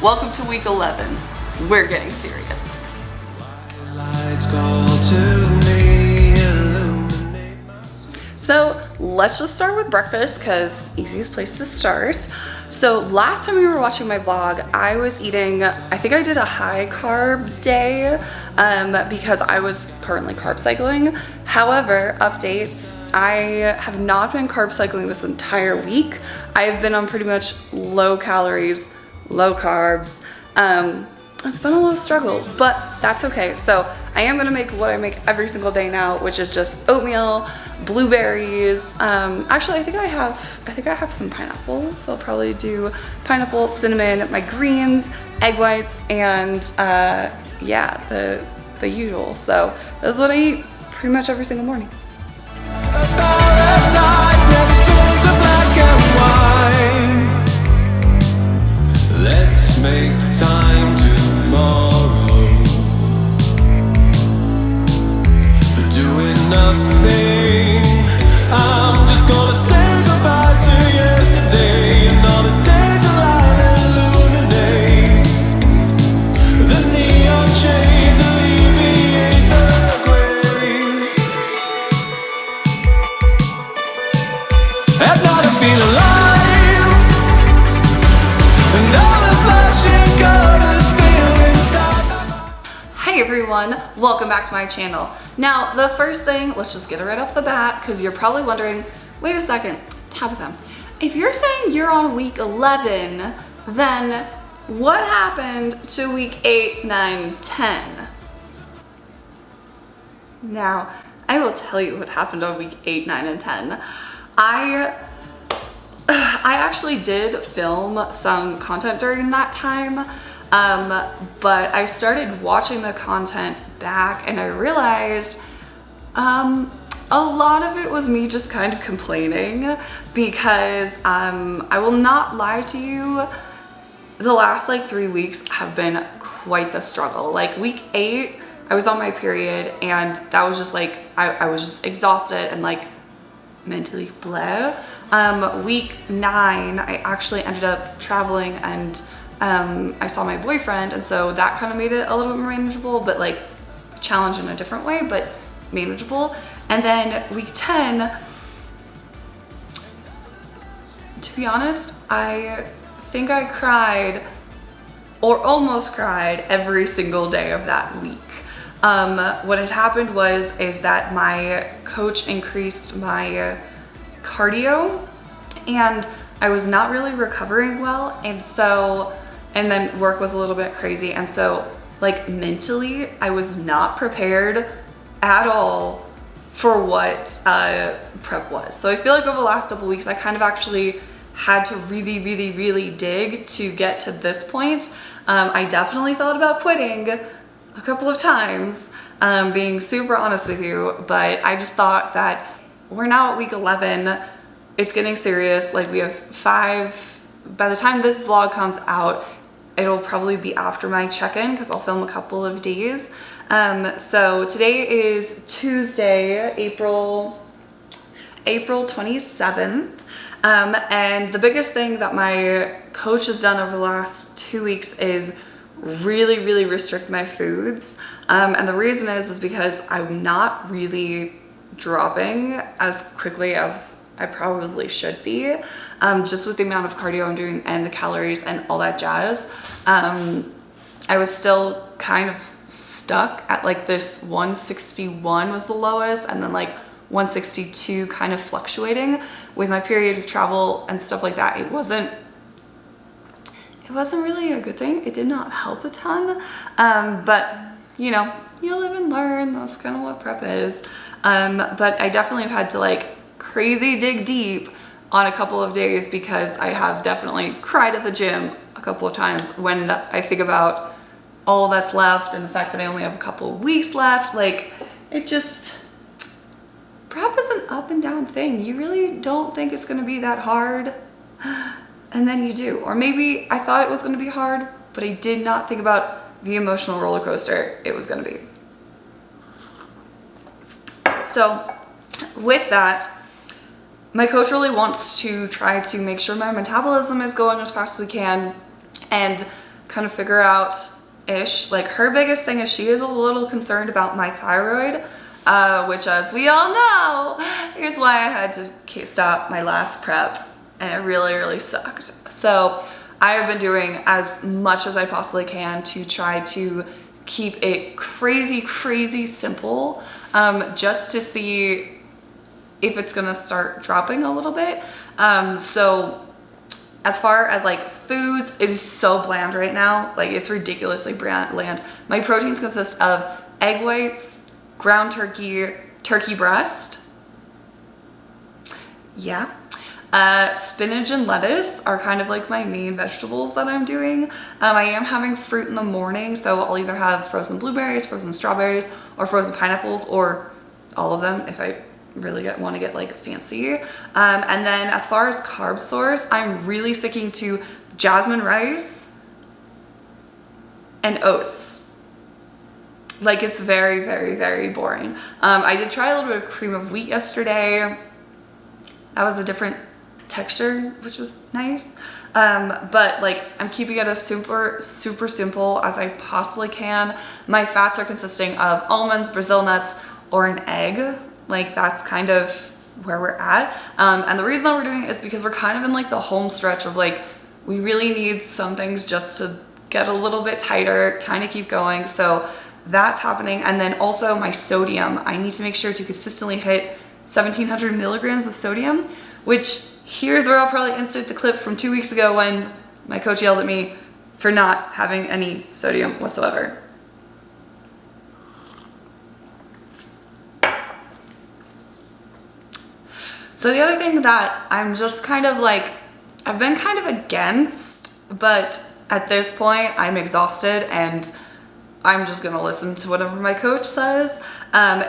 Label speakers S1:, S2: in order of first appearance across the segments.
S1: Welcome to week 11. We're getting serious. So let's just start with breakfast because easiest place to start. So last time we were watching my vlog, I was eating, I think I did a high carb day because I was currently carb cycling. However, updates, I have not been carb cycling this entire week. I've been on pretty much low calories, low carbs. It's been a little struggle, but that's okay. So I am gonna make what I make every single day now, which is just oatmeal, blueberries. Actually, I think I have some pineapple, so I'll probably do pineapple, cinnamon, my greens, egg whites, and yeah, the usual. So that's what I eat pretty much every single morning.
S2: Let's make time tomorrow for doing nothing. I'm just gonna say goodbye to yesterday and all the daylight illuminates the neon shades alleviate the grace. At night I feel alive, and all the flashing colors feel inside my mind.
S1: Hey everyone, welcome back to my channel. Now, the first thing, let's just get it right off the bat because you're probably wondering, wait a second, Tabitha, if you're saying you're on week 11, then what happened to week 8, 9, 10? Now, I will tell you what happened on week 8, 9, and 10. I actually did film some content during that time, but I started watching the content back and I realized a lot of it was me just kind of complaining because I will not lie to you, the last like 3 weeks have been quite the struggle. Like week 8, I was on my period and that was just like, I was just exhausted and like mentally bleh. Week 9, I actually ended up traveling and I saw my boyfriend, and so that kind of made it a little bit more manageable, but like challenge in a different way, but manageable. And then week 10, to be honest, I think I cried or almost cried every single day of that week. What had happened is that my coach increased my cardio and I was not really recovering well, and then work was a little bit crazy, and so like mentally I was not prepared at all for what prep was. So I feel like over the last couple weeks I kind of actually had to really dig to get to this point. I definitely thought about quitting a couple of times, being super honest with you, but I just thought that we're now at week 11, it's getting serious. Like we have 5, by the time this vlog comes out, it'll probably be after my check-in because I'll film a couple of days. So today is Tuesday, April 27th. And the biggest thing that my coach has done over the last 2 weeks is really restrict my foods. And the reason is because I'm not really dropping as quickly as I probably should be, just with the amount of cardio I'm doing and the calories and all that jazz. I was still kind of stuck at like this 161 was the lowest, and then like 162 kind of fluctuating. With my period, with travel and stuff like that, it wasn't really a good thing. It did not help a ton, but you know, you live and learn. That's kind of what prep is. But I definitely have had to like crazy dig deep on a couple of days because I have definitely cried at the gym a couple of times when I think about all that's left and the fact that I only have a couple of weeks left. Like it just, prep is an up and down thing. You really don't think it's gonna be that hard, and then you do. Or maybe I thought it was gonna be hard, but I did not think about the emotional roller coaster it was gonna be. So with that, my coach really wants to try to make sure my metabolism is going as fast as we can, and kind of figure out ish. Like her biggest thing is she is a little concerned about my thyroid, which as we all know, here's why I had to stop my last prep, and it really, really sucked. So I have been doing as much as I possibly can to try to keep it crazy, crazy simple, just to see if it's gonna start dropping a little bit. So as far as like foods, it is so bland right now. Like it's ridiculously bland. My proteins consist of egg whites, ground turkey, turkey breast. Yeah. Spinach and lettuce are kind of like my main vegetables that I'm doing. I am having fruit in the morning, so I'll either have frozen blueberries, frozen strawberries, or frozen pineapples, or all of them if I really want to get like fancy. And then as far as carb source, I'm really sticking to jasmine rice and oats. Like it's very, very, very boring. I did try a little bit of cream of wheat yesterday. That was a different texture, which was nice. But like I'm keeping it as super, super simple as I possibly can. My fats are consisting of almonds, Brazil nuts, or an egg. Like that's kind of where we're at. And the reason that we're doing it is because we're kind of in like the home stretch of like, we really need some things just to get a little bit tighter, kind of keep going. So that's happening. And then also my sodium, I need to make sure to consistently hit 1700 milligrams of sodium, which here's where I'll probably insert the clip from 2 weeks ago when my coach yelled at me for not having any sodium whatsoever. So the other thing that I'm just kind of like, I've been kind of against, but at this point I'm exhausted and I'm just gonna listen to whatever my coach says,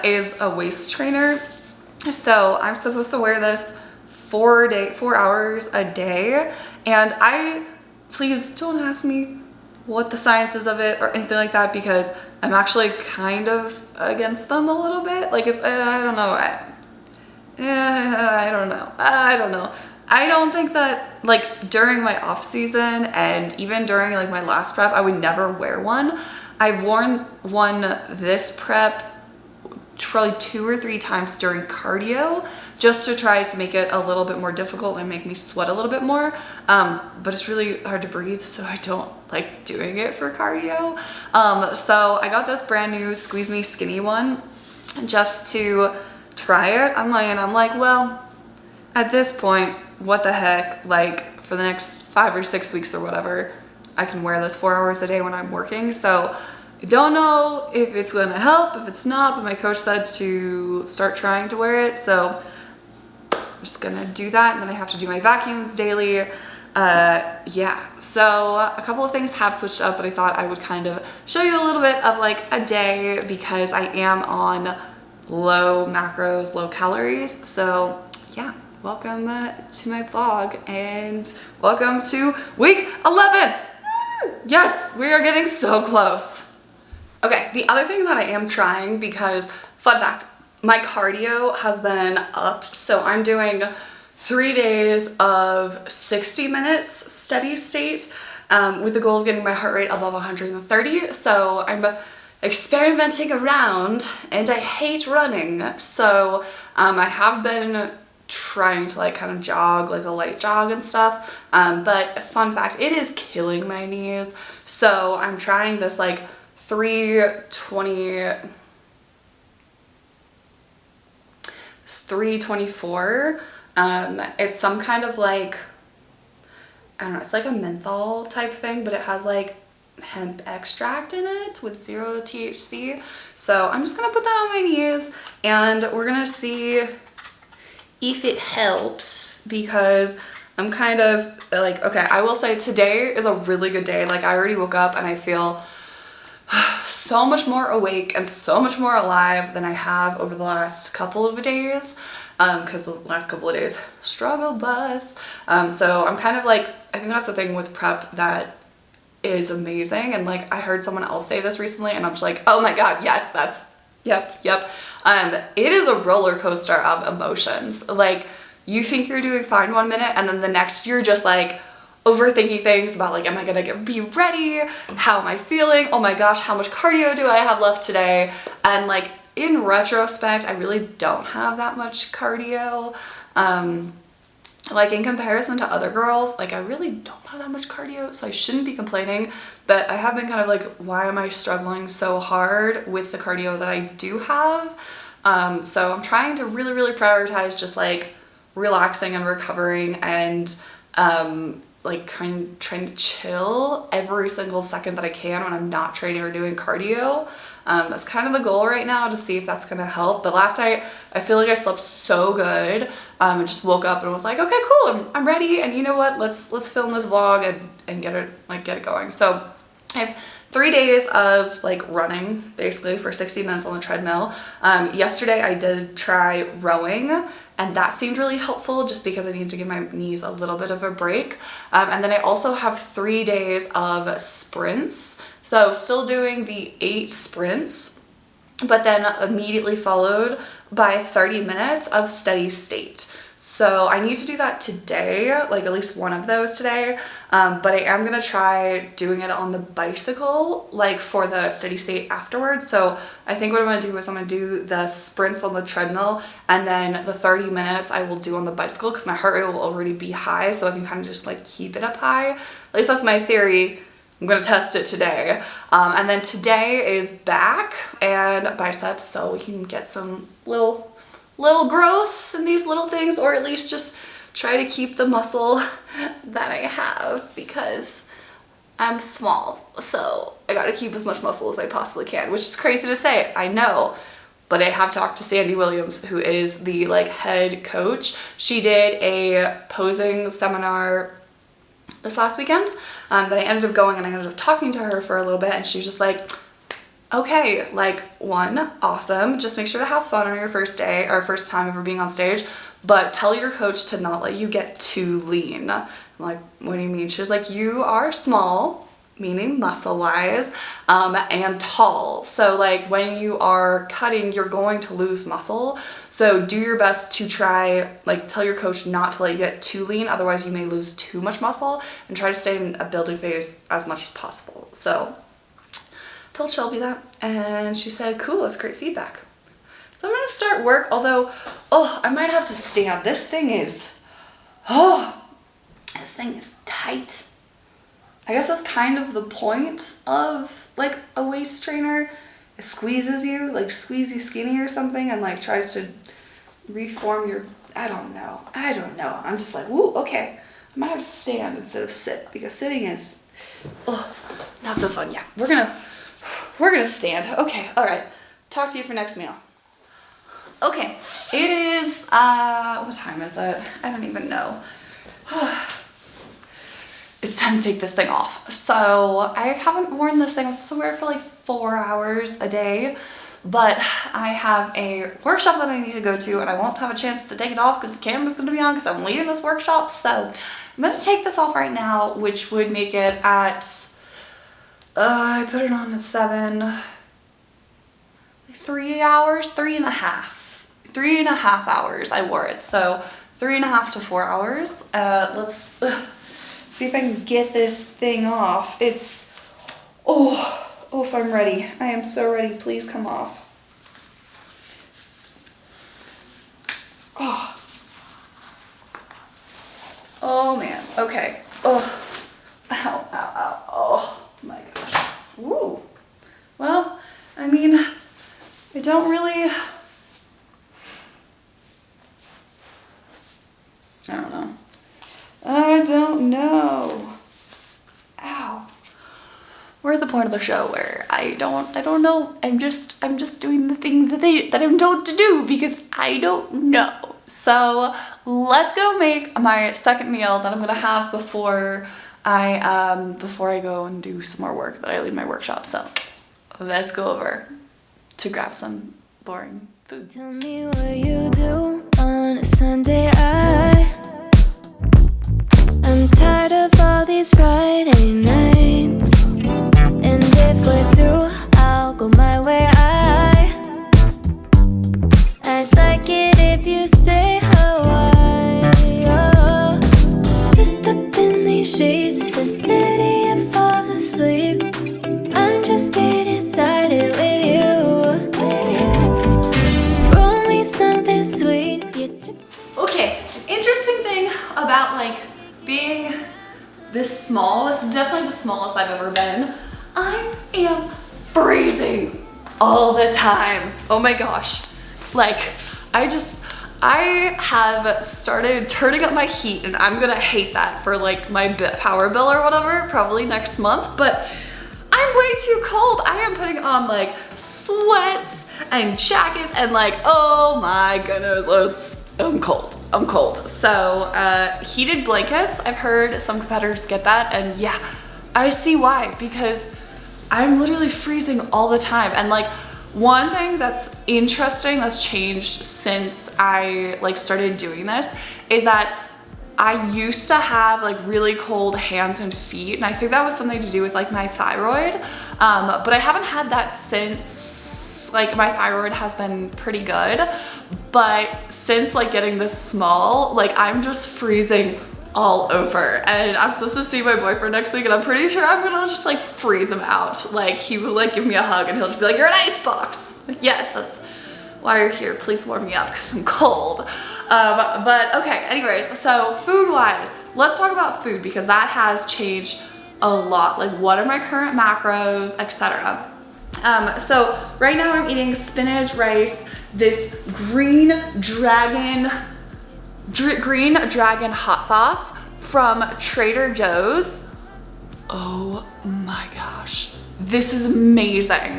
S1: is a waist trainer. So I'm supposed to wear this 4 hours a day. And please don't ask me what the science is of it or anything like that, because I'm actually kind of against them a little bit. Like it's, I don't know. I don't know. I don't think that like during my off season and even during like my last prep, I would never wear one. I've worn one this prep probably 2 or 3 times during cardio just to try to make it a little bit more difficult and make me sweat a little bit more. But it's really hard to breathe, so I don't like doing it for cardio. So I got this brand new Squeeze Me Skinny one just to try it. I'm like, well, at this point, what the heck, like for the next 5 or 6 weeks or whatever, I can wear this 4 hours a day when I'm working. So I don't know if it's gonna help, if it's not, but my coach said to start trying to wear it. So I'm just gonna do that, and then I have to do my vacuums daily. Yeah, so a couple of things have switched up, but I thought I would kind of show you a little bit of like a day because I am on low macros, low calories. So yeah, welcome to my vlog and welcome to week 11. Yes, we are getting so close. Okay, the other thing that I am trying, because fun fact, my cardio has been up. So I'm doing 3 days of 60 minutes steady state, with the goal of getting my heart rate above 130. So I'm experimenting around and I hate running. So I have been trying to like kind of jog, like a light jog and stuff. But fun fact, it is killing my knees. So I'm trying this like 324. It's some kind of like, I don't know, it's like a menthol type thing, but it has like hemp extract in it with 0 THC. So I'm just gonna put that on my knees and we're gonna see if it helps, because I'm kind of like, okay, I will say today is a really good day. Like I already woke up and I feel so much more awake and so much more alive than I have over the last couple of days, because the last couple of days struggle bus. So I'm kind of like, I think that's the thing with prep that is amazing. And like I heard someone else say this recently and I'm just like, oh my god, yes, that's yep. It is a roller coaster of emotions. Like you think you're doing fine 1 minute and then the next you're just like, overthinking things about like, am I gonna be ready? How am I feeling? Oh my gosh, how much cardio do I have left today? And like in retrospect, I really don't have that much cardio. Like in comparison to other girls, like I really don't have that much cardio, so I shouldn't be complaining, but I have been kind of like, why am I struggling so hard with the cardio that I do have? So I'm trying to really prioritize just like relaxing and recovering and like trying to chill every single second that I can when I'm not training or doing cardio. That's kind of the goal right now, to see if that's gonna help. But last night I feel like I slept so good. I just woke up and was like, okay, cool, I'm ready, and you know what, let's film this vlog and get it going. So I have 3 days of like running basically for 60 minutes on the treadmill. Yesterday I did try rowing, and that seemed really helpful just because I needed to give my knees a little bit of a break. And then I also have 3 days of sprints. So still doing the 8 sprints, but then immediately followed by 30 minutes of steady state. So I need to do that today, like at least one of those today. But I am gonna try doing it on the bicycle, like for the steady state afterwards. So I think what I'm gonna do is I'm gonna do the sprints on the treadmill, and then the 30 minutes I will do on the bicycle, because my heart rate will already be high, so I can kind of just like keep it up high. At least that's my theory. I'm gonna test it today. And then today is back and biceps, so we can get some little growth in these little things, or at least just try to keep the muscle that I have, because I'm small, so I gotta keep as much muscle as I possibly can, which is crazy to say, I know, but I have talked to Sandy Williams, who is the like head coach. She did a posing seminar this last weekend that I ended up going, and I ended up talking to her for a little bit, and she was just like, okay, like, one, awesome, just make sure to have fun on your first day or first time ever being on stage, but tell your coach to not let you get too lean. I'm like, what do you mean? She was like, you are small, meaning muscle wise, and tall, so like when you are cutting, you're going to lose muscle, so do your best to try, like, tell your coach not to let you get too lean, otherwise you may lose too much muscle, and try to stay in a building phase as much as possible. So told Shelby that, and she said, cool, that's great feedback. So I'm gonna start work, although, I might have to stand. This thing is tight. I guess that's kind of the point of like a waist trainer. It squeezes you, like squeeze you skinny or something, and like tries to reform your, I don't know. I'm just like, woo, okay. I might have to stand instead of sit, because sitting is, not so fun. Yeah, we're gonna stand. Okay, all right. Talk to you for next meal. Okay, it is, what time is it? I don't even know. It's time to take this thing off. So I haven't worn this thing. I'm supposed to wear it for like 4 hours a day, but I have a workshop that I need to go to, and I won't have a chance to take it off because the camera's gonna be on because I'm leaving this workshop. So I'm gonna take this off right now, which would make it at, I put it on at 7, 3 hours, 3.5 hours I wore it. So 3.5 to 4 hours. Let's see if I can get this thing off. It's, if I'm ready. I am so ready. Please come off. Oh man. Okay. Ow. Oh my gosh. Woo. Well, I mean, I don't really, I don't know. Ow. We're at the point of the show where I don't know. I'm just doing the things that I'm told to do because I don't know. So let's go make my second meal that I'm gonna have before I go and do some more work that I leave my workshop. So let's go over to grab some boring food.
S3: Tell me what you do on a Sunday. I'm tired of all these Friday nights, and if we're through, I'll go my way. I'd like it if you stay a while. Just up in these sheets, the city and fall asleep. I'm just getting started with you. Roll me something sweet.
S1: Okay, interesting thing about like being this small, this is definitely the smallest I've ever been. I am freezing all the time. Oh my gosh. Like, I have started turning up my heat, and I'm gonna hate that for like my power bill or whatever, probably next month, but I'm way too cold. I am putting on like sweats and jackets and like, oh my goodness, I'm cold. I'm cold. So heated blankets, I've heard some competitors get that, and yeah, I see why, because I'm literally freezing all the time. And like, one thing that's interesting that's changed since I like started doing this is that I used to have like really cold hands and feet, and I think that was something to do with like my thyroid, but I haven't had that since. Like, my thyroid has been pretty good, but since like getting this small, like I'm just freezing all over. And I'm supposed to see my boyfriend next week, and I'm pretty sure I'm gonna just like freeze him out. Like, he will like give me a hug and he'll just be like, you're an ice box. Like, yes, that's why you're here. Please warm me up because I'm cold. But okay, anyways, so food wise, let's talk about food, because that has changed a lot. Like, what are my current macros, etc. So right now I'm eating spinach, rice, this green dragon hot sauce from Trader Joe's. Oh my gosh, this is amazing.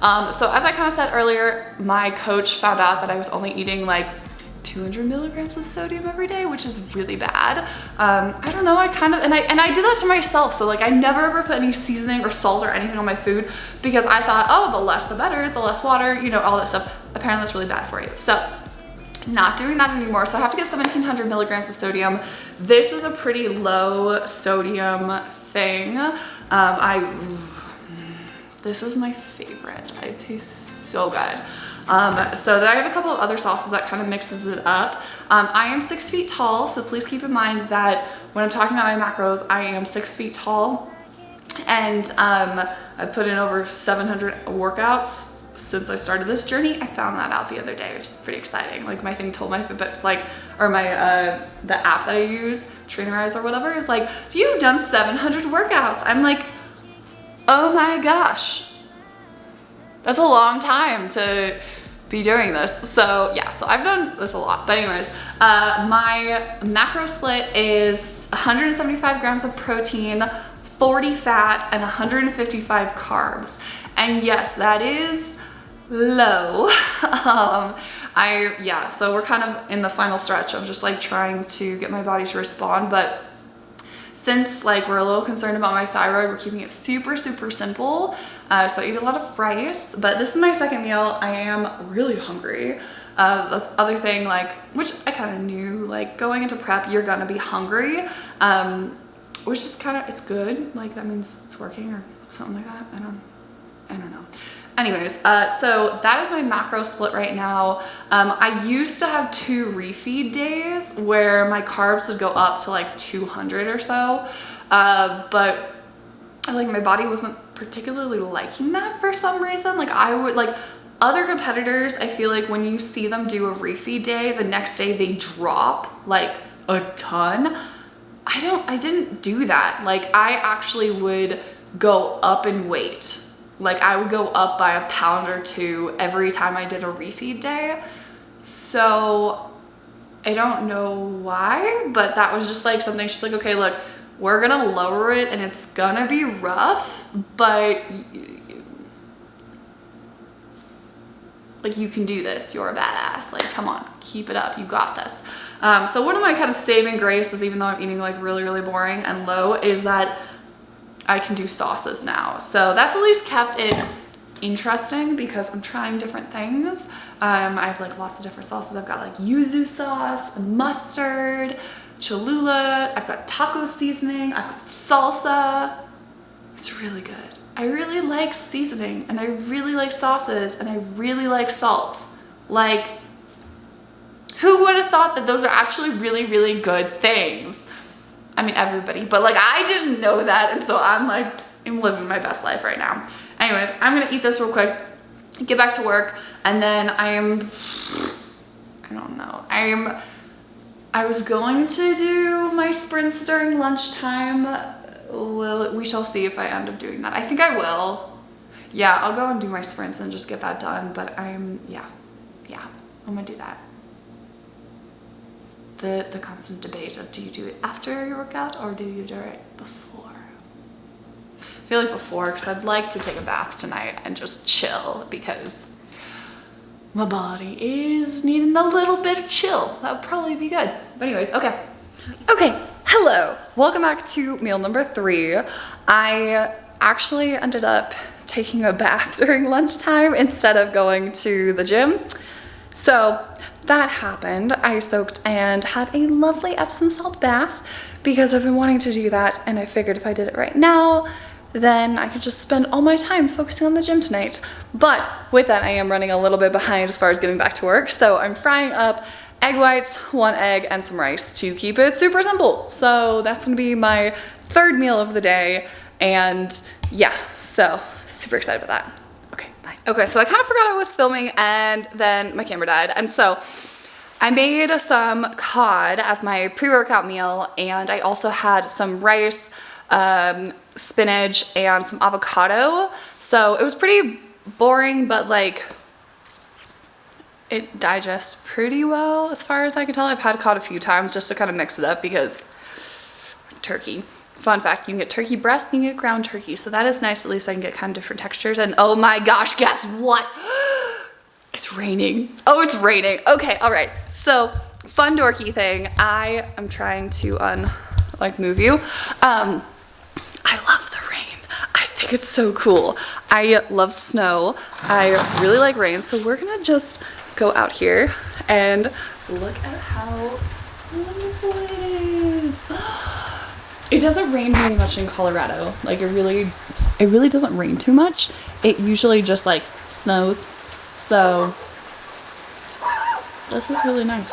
S1: So as I kind of said earlier, my coach found out that I was only eating like 200 milligrams of sodium every day, which is really bad. I don't know, I did that to myself. So like, I never ever put any seasoning or salt or anything on my food, because I thought, oh, the less the better, the less water, you know, all that stuff. Apparently that's really bad for you. So not doing that anymore. So I have to get 1700 milligrams of sodium. This is a pretty low sodium thing. This is my favorite. It tastes so good. So then I have a couple of other sauces that kind of mixes it up. I am 6 feet tall, so please keep in mind that when I'm talking about my macros, I am 6 feet tall. And I put in over 700 workouts since I started this journey. I found that out the other day, which is pretty exciting. Like, my thing told my Fitbit's like, or my, the app that I use, Trainerize or whatever, is like, you've done 700 workouts. I'm like, oh my gosh, that's a long time to be doing this. So yeah, so I've done this a lot. But anyways, my macro split is 175 grams of protein, 40 fat, and 155 carbs. And yes, that is low. So we're kind of in the final stretch of just like trying to get my body to respond. But since like we're a little concerned about my thyroid, we're keeping it super, super simple. So I eat a lot of rice, but this is my second meal. I am really hungry. The other thing, like, which I kind of knew, like going into prep, you're gonna be hungry, which is kind of, it's good. Like, that means it's working or something like that. I don't know. Anyways, so that is my macro split right now. I used to have 2 refeed days where my carbs would go up to like 200 or so, but like my body wasn't particularly liking that for some reason. Like, I would, like, other competitors, I feel like when you see them do a refeed day, the next day they drop like a ton. I didn't do that. Like, I actually would go up in weight. Like, I would go up by a pound or 2 every time I did a refeed day. So I don't know why, but that was just like something. She's like, okay, look, we're gonna lower it and it's gonna be rough, but like, you can do this. You're a badass. Like, come on, keep it up. You got this. So one of my kind of saving graces, even though I'm eating like really, really boring and low, is that I can do sauces now. So that's at least kept it interesting, because I'm trying different things. I have like lots of different sauces. I've got like yuzu sauce, mustard, Cholula, I've got taco seasoning, I've got salsa. It's really good. I really like seasoning, and I really like sauces, and I really like salts. Like, who would have thought that those are actually really, really good things? I mean, everybody, but like I didn't know that. And so I'm living my best life right now. Anyways, I'm gonna eat this real quick, get back to work, and then I was going to do my sprints during lunchtime. We shall see if I end up doing that. I think I will. Yeah, I'll go and do my sprints and just get that done. But yeah, I'm gonna do that. The constant debate of, do you do it after your workout or do you do it before? I feel like before, because I'd like to take a bath tonight and just chill because my body is needing a little bit of chill. That would probably be good. But anyways, okay, hello. Welcome back to meal number 3. I actually ended up taking a bath during lunchtime instead of going to the gym. So that happened. I soaked and had a lovely Epsom salt bath because I've been wanting to do that, and I figured if I did it right now, then I could just spend all my time focusing on the gym tonight. But with that, I am running a little bit behind as far as getting back to work. So I'm frying up egg whites, 1 egg, and some rice to keep it super simple. So that's gonna be my 3rd meal of the day. And yeah, so super excited about that. Okay, bye. Okay, so I kind of forgot I was filming and then my camera died. And so I made some cod as my pre-workout meal, and I also had some rice, spinach, and some avocado. So it was pretty boring, but like it digests pretty well as far as I can tell. I've had cod a few times just to kind of mix it up because turkey. Fun fact, you can get turkey breast and you can get ground turkey. So that is nice. At least I can get kind of different textures. And oh my gosh, guess what? It's raining. Oh, it's raining. Okay, all right. So fun dorky thing. I am trying to move you. I love the rain. I think it's so cool. I love snow. I really like rain. So we're gonna just go out here and look at how wonderful it is. It doesn't rain very much in Colorado. Like it really doesn't rain too much. It usually just like snows. So this is really nice.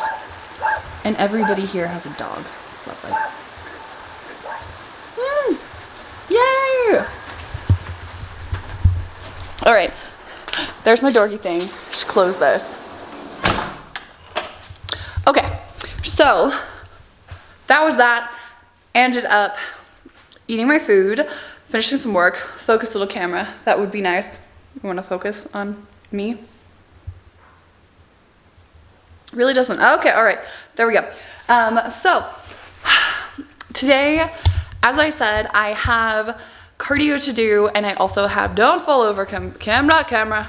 S1: And everybody here has a dog. It's lovely. Yay! All right, there's my dorky thing. Should close this. Okay, so that was that. Ended up eating my food, finishing some work. Focus, little camera. That would be nice. You want to focus on me? Really doesn't. Okay, all right, there we go. So today, as I said, I have cardio to do, and I also have, don't fall over, camera. I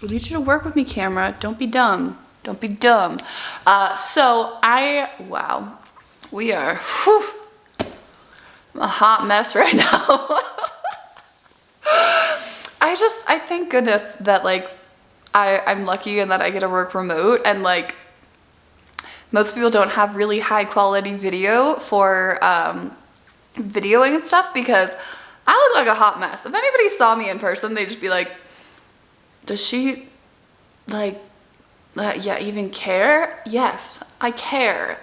S1: need you to work with me, camera. Don't be dumb. Don't be dumb. Wow, we are, a hot mess right now. I thank goodness that like, I'm lucky and that I get to work remote, and like, most people don't have really high quality video for videoing and stuff because I look like a hot mess. If anybody saw me in person, they'd just be like, does she even care? Yes, I care.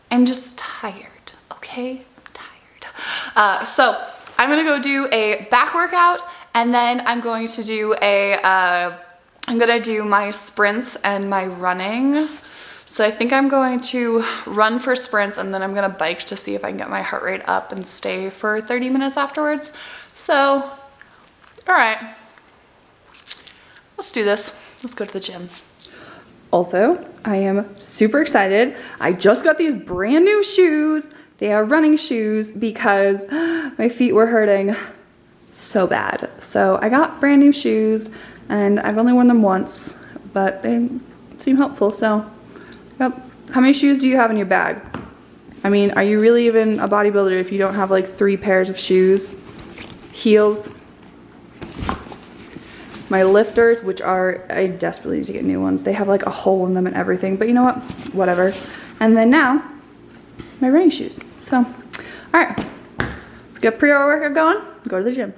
S1: I'm just tired, okay? I'm tired. So I'm gonna go do a back workout, and then I'm going to do I'm gonna do my sprints and my running. So I think I'm going to run for sprints, and then I'm gonna bike to see if I can get my heart rate up and stay for 30 minutes afterwards. So, all right, let's do this. Let's go to the gym. Also, I am super excited. I just got these brand new shoes. They are running shoes because my feet were hurting so bad. So I got brand new shoes, and I've only worn them once, but they seem helpful, so. Yep. How many shoes do you have in your bag? I mean, are you really even a bodybuilder if you don't have like 3 pairs of shoes? Heels. My lifters, which are, I desperately need to get new ones. They have like a hole in them and everything, but you know what? Whatever. And then now, my running shoes. So, all right, let's get pre-workout going, go to the gym.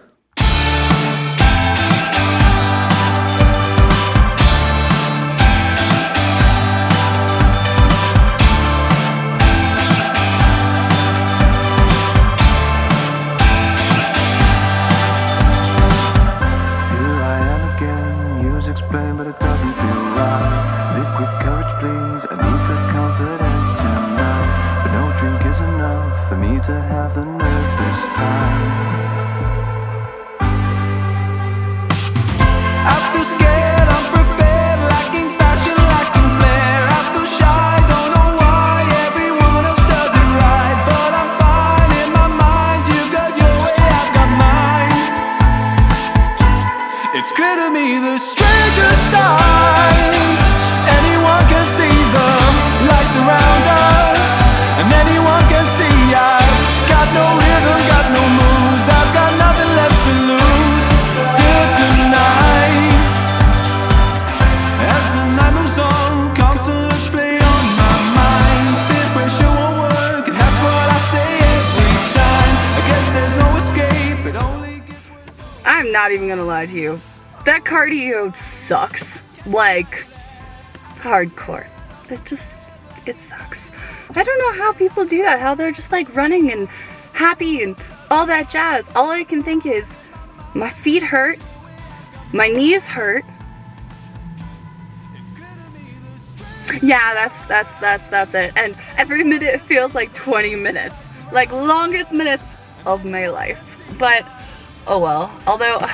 S2: explain, but it doesn't feel right. Liquid courage, please, I need the confidence tonight. But no drink is enough for me to have the nerve this time. I feel scared, unprepared, lacking fashion, lacking flair. I feel shy, don't know why everyone else does it right. But I'm fine in my mind, you got your way, I've got mine. It's clear to me the stranger signs. Anyone can see the lights around us, and anyone can see I've got no rhythm, got no moves, I've got nothing left to lose. Here tonight, as the night moves on, constant play on my mind. Peer pressure won't work, and that's what I say every time. I guess there's no escape, it only gets worse.
S4: I'm not even gonna lie to you. That cardio sucks. Like, hardcore. It sucks. I don't know how people do that, how they're just like running and happy and all that jazz. All I can think is, my feet hurt, my knees hurt. Yeah, that's it. And every minute feels like 20 minutes. Like, longest minutes of my life. But, oh well. Although,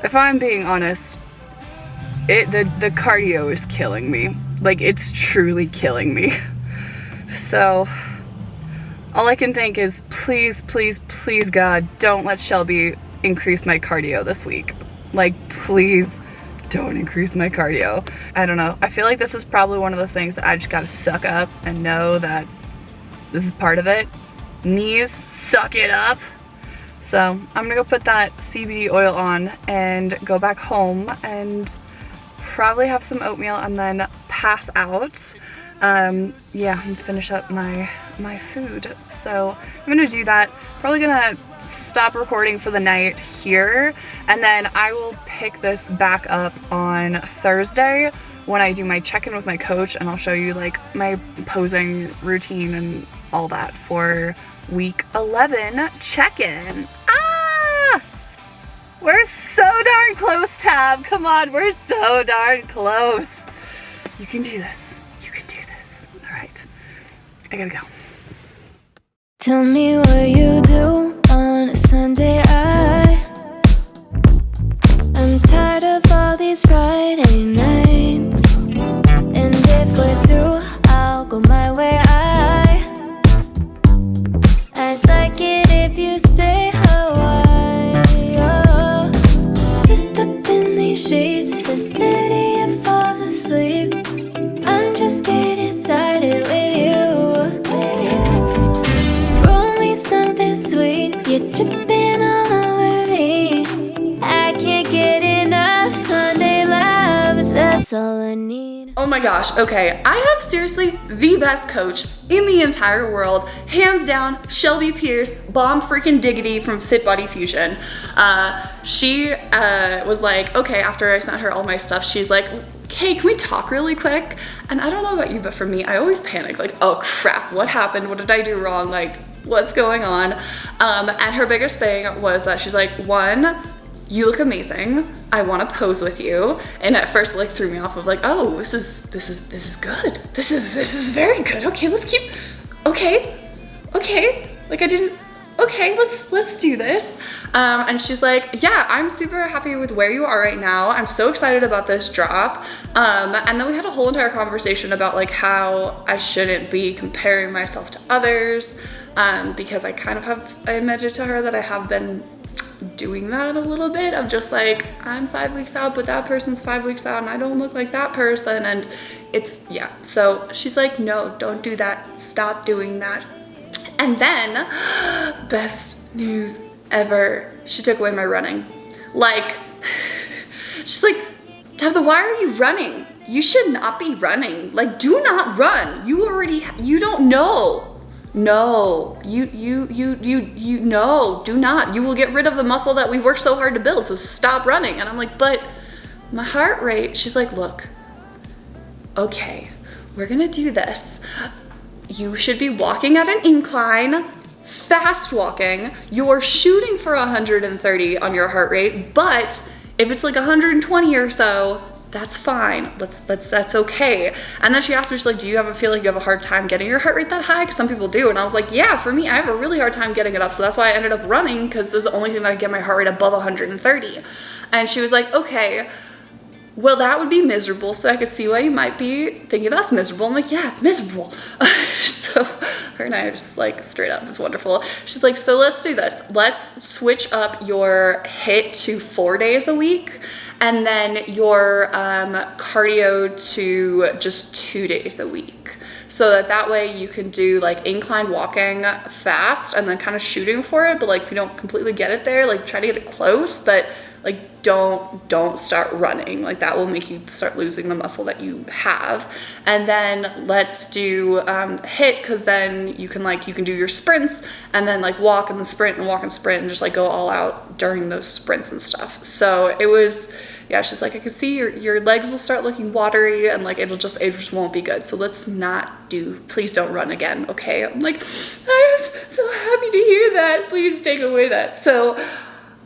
S4: if I'm being honest, the cardio is killing me. Like, it's truly killing me. So, all I can think is, please, please, please, God, don't let Shelby increase my cardio this week. Like, please don't increase my cardio. I don't know. I feel like this is probably one of those things that I just gotta suck up and know that this is part of it. Knees, suck it up. So I'm gonna go put that CBD oil on and go back home and probably have some oatmeal and then pass out. Yeah, and finish up my food. So I'm gonna do that. Probably gonna stop recording for the night here, and then I will pick this back up on Thursday when I do my check-in with my coach, and I'll show you like my posing routine and all that for week 11 check-in. We're so darn close, Tab. Come on, we're so darn close. You can do this. You can do this. All right, I gotta go.
S3: Tell me what you do on a Sunday. I'm tired of all these Friday nights, and if we're through, I'll go my way. I'd like it if you stay Hawaii. Oh, just up in these sheets, the city and fall asleep. I'm just getting started with you. Roll me something sweet, you're dripping all over me. I can't get enough Sunday love, that's all I need.
S1: Oh my gosh, okay. I have seriously the best coach in the entire world. Hands down, Shelby Pierce, bomb freaking diggity from FitBody Fusion. She was like, okay, after I sent her all my stuff, she's like, okay, can we talk really quick? And I don't know about you, but for me, I always panic, like, oh crap, what happened? What did I do wrong? Like, what's going on? And her biggest thing was that she's like, one, you look amazing. I want to pose with you. And at first, like, threw me off of like, oh, this is good. This is very good. Okay, let's keep. Okay. Like I didn't. Okay, let's do this. And she's like, yeah, I'm super happy with where you are right now. I'm so excited about this drop. And then we had a whole entire conversation about like how I shouldn't be comparing myself to others, because I kind of I admitted to her that I have been doing that a little bit of just like, I'm 5 weeks out, but that person's 5 weeks out and I don't look like that person. And it's, yeah. So she's like, no, don't do that. Stop doing that. And then, best news ever, she took away my running. Like, she's like, Tabitha, why are you running? You should not be running. Like, do not run. You don't know. No, you no, do not. You will get rid of the muscle that we worked so hard to build, so stop running. And I'm like, but my heart rate, she's like, look, okay, we're gonna do this. You should be walking at an incline, fast walking. You're shooting for 130 on your heart rate, but If it's like 120 or so, that's fine. That's okay. And then she asked me, she's like, do you ever feel like you have a hard time getting your heart rate that high? Because some people do. And I was like, yeah, for me, I have a really hard time getting it up. So that's why I ended up running, because there's the only thing that I get my heart rate above 130. And she was like, okay, well, that would be miserable. So I could see why you might be thinking that's miserable. I'm like, yeah, it's miserable. So her and I are just like straight up, it's wonderful. She's like, so let's do this. Let's switch up your HIIT to 4 days a week, and then your cardio to just 2 days a week. So that way you can do like incline walking fast and then kind of shooting for it. But like if you don't completely get it there, like try to get it close, but like don't start running. Like that will make you start losing the muscle that you have. And then let's do HIIT, because then you can do your sprints and then like walk and sprint and just like go all out during those sprints and stuff. So it was, yeah, she's like, I can see your legs will start looking watery and like it just won't be good. So let's not please don't run again, okay? I'm like, I was so happy to hear that. Please take away that. So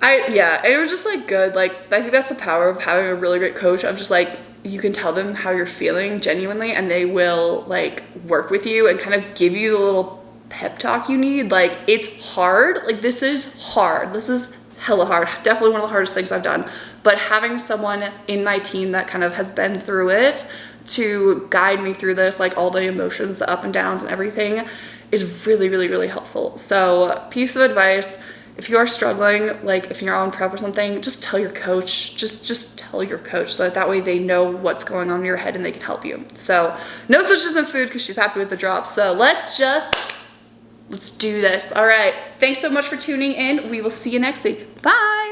S1: it was just like good. Like I think that's the power of having a really great coach. I'm just like, you can tell them how you're feeling genuinely, and they will like work with you and kind of give you the little pep talk you need. Like it's hard. Like this is hard. This is hella hard. Definitely one of the hardest things I've done. But having someone in my team that kind of has been through it to guide me through this, like all the emotions, the up and downs and everything, is really, really, really helpful. So piece of advice, if you are struggling, like if you're on prep or something, just tell your coach, just tell your coach, so that way they know what's going on in your head and they can help you. So no switches in food, because she's happy with the drop. So let's do this. All right. Thanks so much for tuning in. We will see you next week. Bye.